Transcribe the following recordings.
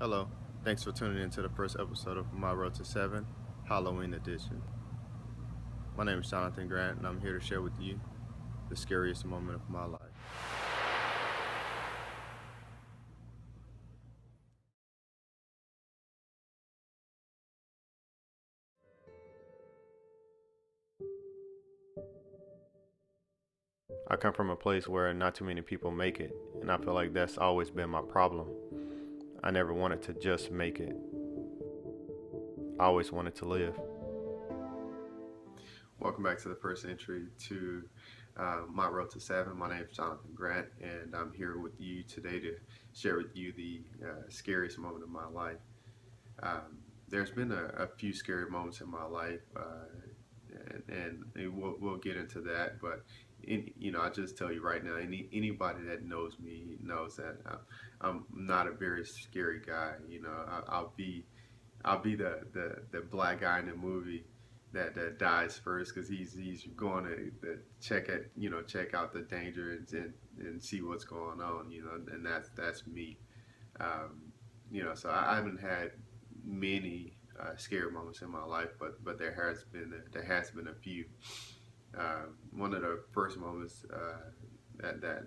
Hello, thanks for tuning in to the first episode of My Road to Seven, Halloween edition. My name is Jonathan Grant, and I'm here to share with you the scariest moment of my life. I come from a place where not too many people make it, and I feel like that's always been my problem. I never wanted to just make it, I always wanted to live. Welcome back to the first entry to My Road to Seven. My name is Jonathan Grant, and I'm here with you today to share with you the scariest moment of my life. There's been a few scary moments in my life, and we'll get into that. But I just tell you right now, anybody that knows me knows that I'm not a very scary guy. I'll be the black guy in the movie that dies first because he's going to check out the danger and see what's going on. And that's me. So I haven't had many scary moments in my life, but there has been a few. One of the first moments that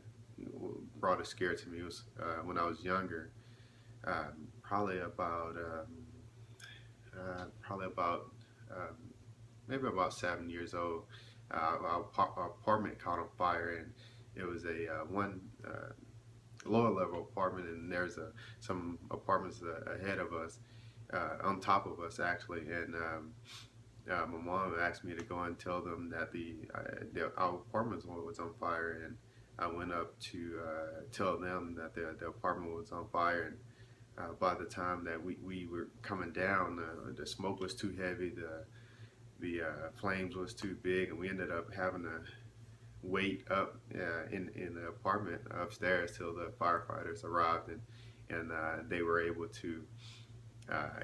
brought a scare to me was when I was younger, probably about um, maybe about 7 years old. Our apartment caught on fire, and it was a one lower level apartment, and there's some apartments ahead of us, on top of us actually, and my mom asked me to go and tell them that our apartment was on fire, and I went up to tell them that the apartment was on fire, and by the time that we were coming down, the smoke was too heavy, the flames was too big, and we ended up having to wait up in the apartment upstairs till the firefighters arrived, and they were able to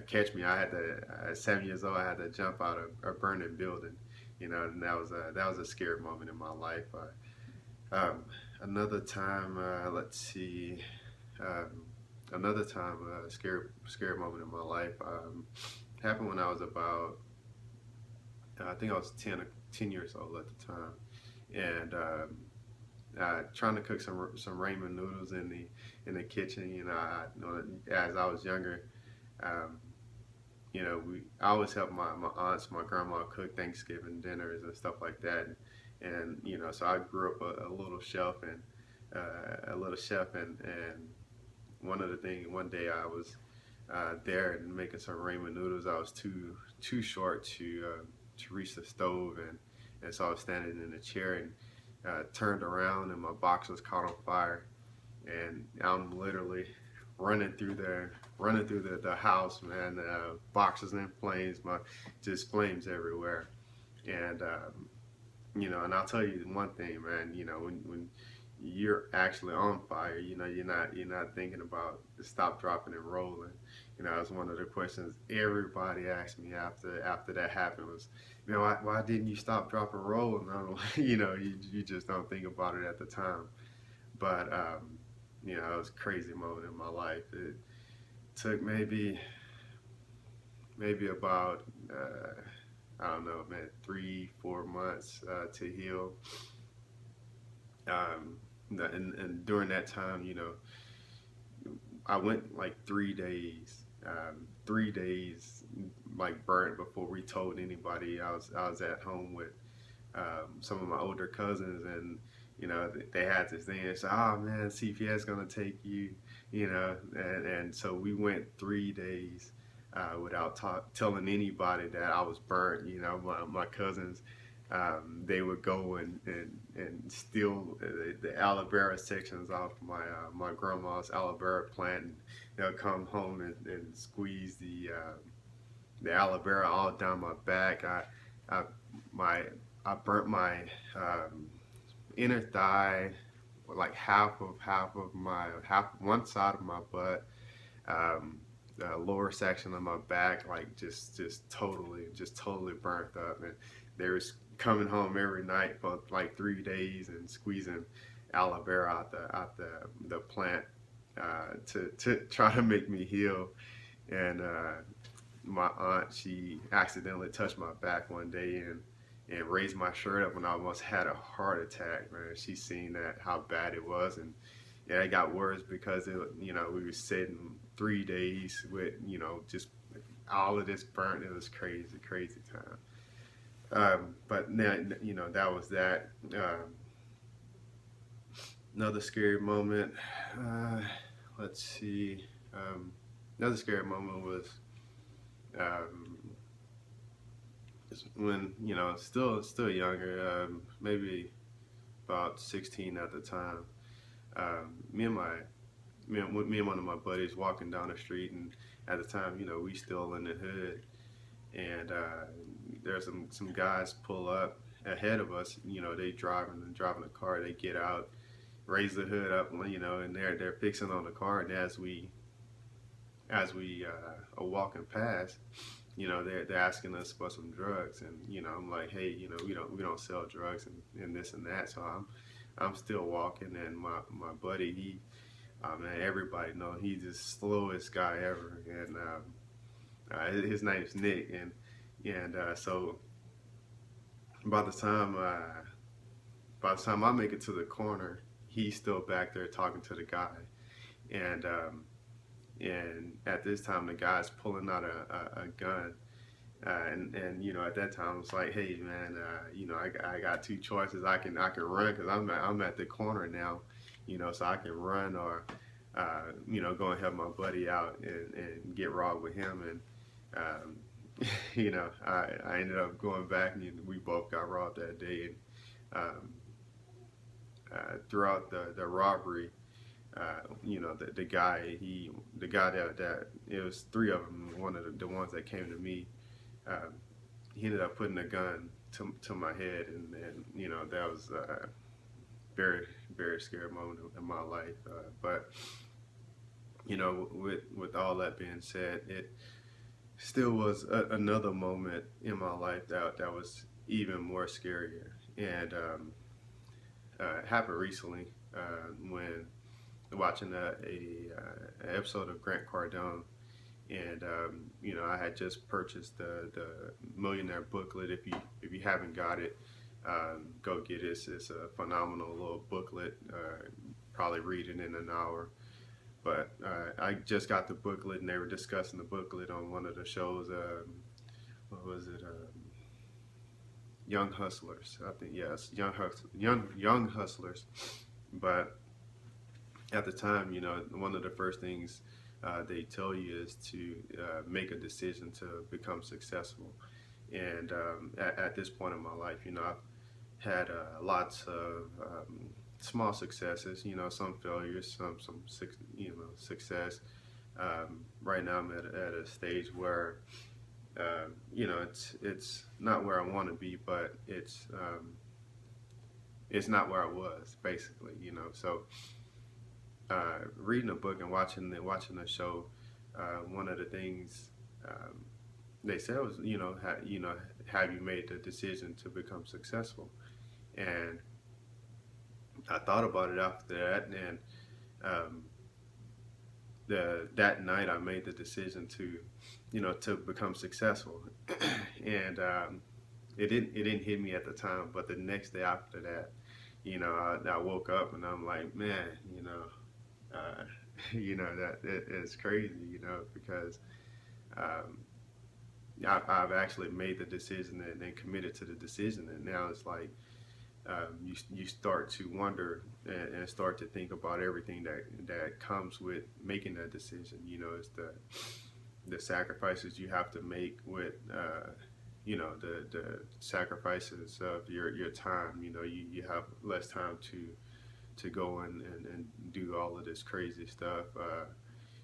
catch me. I had to at 7 years old. I had to jump out of a burning building, and that was a scary moment in my life. Another time, let's see, um, another time, scary moment in my life happened when I was about, I think I was 10 years old at the time, and trying to cook some ramen noodles in the kitchen. As I was younger. Um, I always help my aunts, my grandma cook Thanksgiving dinners and stuff like that, and so I grew up a little chef, and one day I was there and making some ramen noodles. I was too short to reach the stove, and so I was standing in a chair and turned around, and my box was caught on fire, and I'm literally running through the house, man. Boxes in flames, just flames everywhere. And and I'll tell you one thing, man. When you're actually on fire, you're not thinking about the stop, dropping, and rolling. That's one of the questions everybody asked me after that happened was, why didn't you stop, drop, and roll? And I'm like, you just don't think about it at the time. But it was a crazy moment in my life. It took maybe about I don't know, man, 3 4 months to heal. And during that time, I went like 3 days like burnt before we told anybody. I was at home with some of my older cousins, and they had this thing. They said, "Oh man, CPS gonna take you," and so we went 3 days without telling anybody that I was burnt. My cousins, they would go and steal the aloe vera sections off my grandma's aloe vera plant, and they'll come home and squeeze the aloe vera all down my back. I my I burnt my inner thigh, like half one side of my butt, um, the lower section of my back, like just totally burnt up. And they was coming home every night for like 3 days and squeezing aloe vera out the plant. to try to make me heal. And my aunt, she accidentally touched my back one day and raised my shirt up, and I almost had a heart attack. Man, she seen that how bad it was, and yeah, it got worse because we were sitting 3 days with just all of this burnt. It was crazy, crazy time. But then that was that. Another scary moment. Uh, let's see. Um, Another scary moment was um, when still younger, maybe about 16 at the time. Me and my me and one of my buddies walking down the street, and at the time, we still in the hood, and there's some guys pull up ahead of us. They driving a car. They get out, raise the hood up, and they're fixing on the car. And as we are walking past, they're asking us for some drugs, and I'm like, hey, we don't sell drugs and this and that. So I'm still walking, and my buddy, man, everybody know he's the slowest guy ever, and his name's Nick, and so by the time uh, by the time I make it to the corner, he's still back there talking to the guy, and at this time the guy's pulling out a gun. And at that time it's like, hey man, I got two choices. I can run because I'm at the corner now, so I can run or go and help my buddy out and get robbed with him. And I ended up going back, and we both got robbed that day. And throughout the robbery, the guy that it was three of them. One of the ones that came to me, uh, he ended up putting a gun to my head, and that was a very very scary moment in my life. But with all that being said, it still was another moment in my life that was even more scarier, and it happened recently when watching a episode of Grant Cardone, and I had just purchased the Millionaire booklet. If you haven't got it, go get it. It's a phenomenal little booklet. Probably read it in an hour. But I just got the booklet, and they were discussing the booklet on one of the shows. What was it? Young Hustlers. I think yes, Young Hustlers. But at the time, one of the first things they tell you is to make a decision to become successful. And at this point in my life, I've had lots of small successes, some failures, some success. Right now, I'm at a stage where it's not where I want to be, but it's not where I was, basically. So reading a book and watching the show, one of the things they said was, have you made the decision to become successful? And I thought about it after that, and um, that night I made the decision to become successful, and it didn't hit me at the time, but the next day after that, I woke up and I'm like, man, uh, that it's crazy, because um, I've actually made the decision and committed to the decision, and now it's like you start to wonder and start to think about everything that comes with making that decision. It's the sacrifices you have to make with the sacrifices of your time. You have less time to go and do all of this crazy stuff.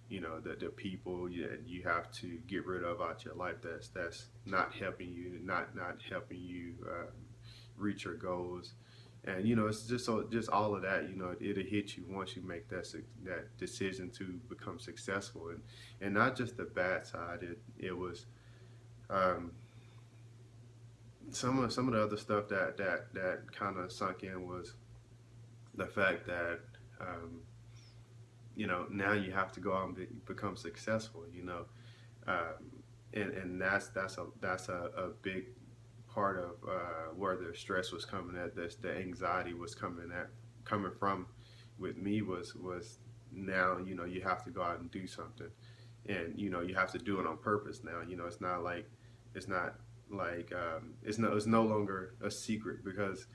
The people you have to get rid of out your life that's not helping you, not helping you reach your goals. And it's just all of that. It'll hit you once you make that decision to become successful, and not just the bad side. It was um, some of the other stuff that kind of sunk in was the fact that um, now you have to go out and become successful. And that's a big part of where the stress was coming at. This the anxiety was coming from with me was now you have to go out and do something, and you have to do it on purpose now. It's not it's no longer a secret because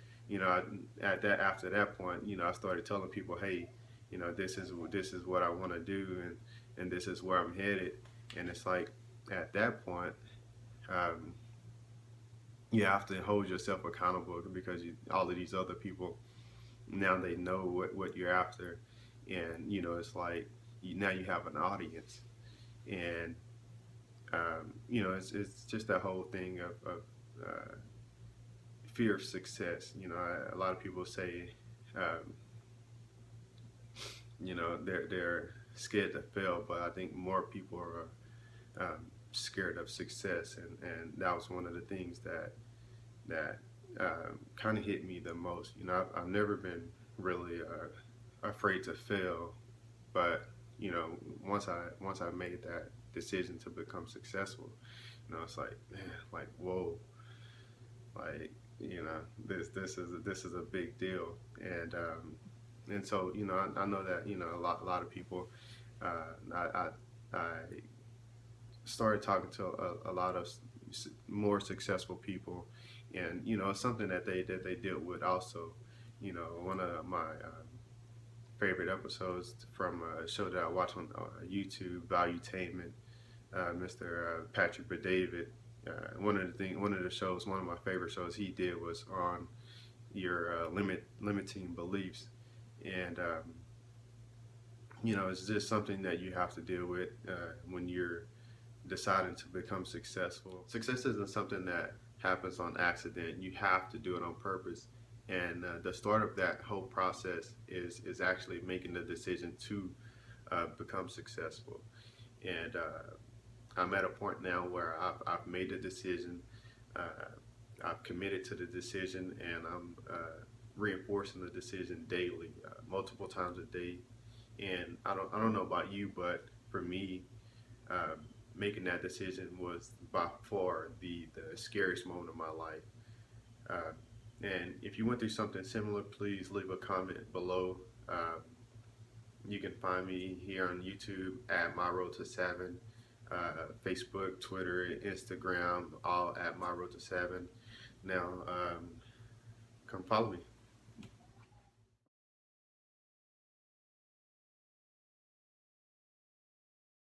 at that after that point I started telling people, hey, this is what I want to do, and this is where I'm headed. And it's like at that point, um, you have to hold yourself accountable because all of these other people now they know what you're after, and it's like now you have an audience, and it's just that whole thing of fear of success. A lot of people say, um, they're scared to fail, but I think more people are scared of success, and that was one of the things that kind of hit me the most. I've never been really afraid to fail, but once I made that decision to become successful, it's like, man, like, whoa, like, this is a big deal. And so I know that a lot of people, I started talking to a lot of more successful people, and it's something that they deal with also. One of my favorite episodes from a show that I watch on YouTube, Valuetainment, Mr. Patrick David. One of the shows, one of my favorite shows he did was on your limiting beliefs, and it's just something that you have to deal with when you're deciding to become successful. Success isn't something that happens on accident. You have to do it on purpose. And the start of that whole process is actually making the decision to become successful. And I'm at a point now where I've made the decision. Uh, I've committed to the decision, and I'm reinforcing the decision daily, multiple times a day. And I don't know about you, but for me, making that decision was by far the scariest moment of my life. Uh, and if you went through something similar, please leave a comment below. You can find me here on YouTube at My Road to Seven, Facebook, Twitter, Instagram, all at My Road to Seven. Now, come follow me.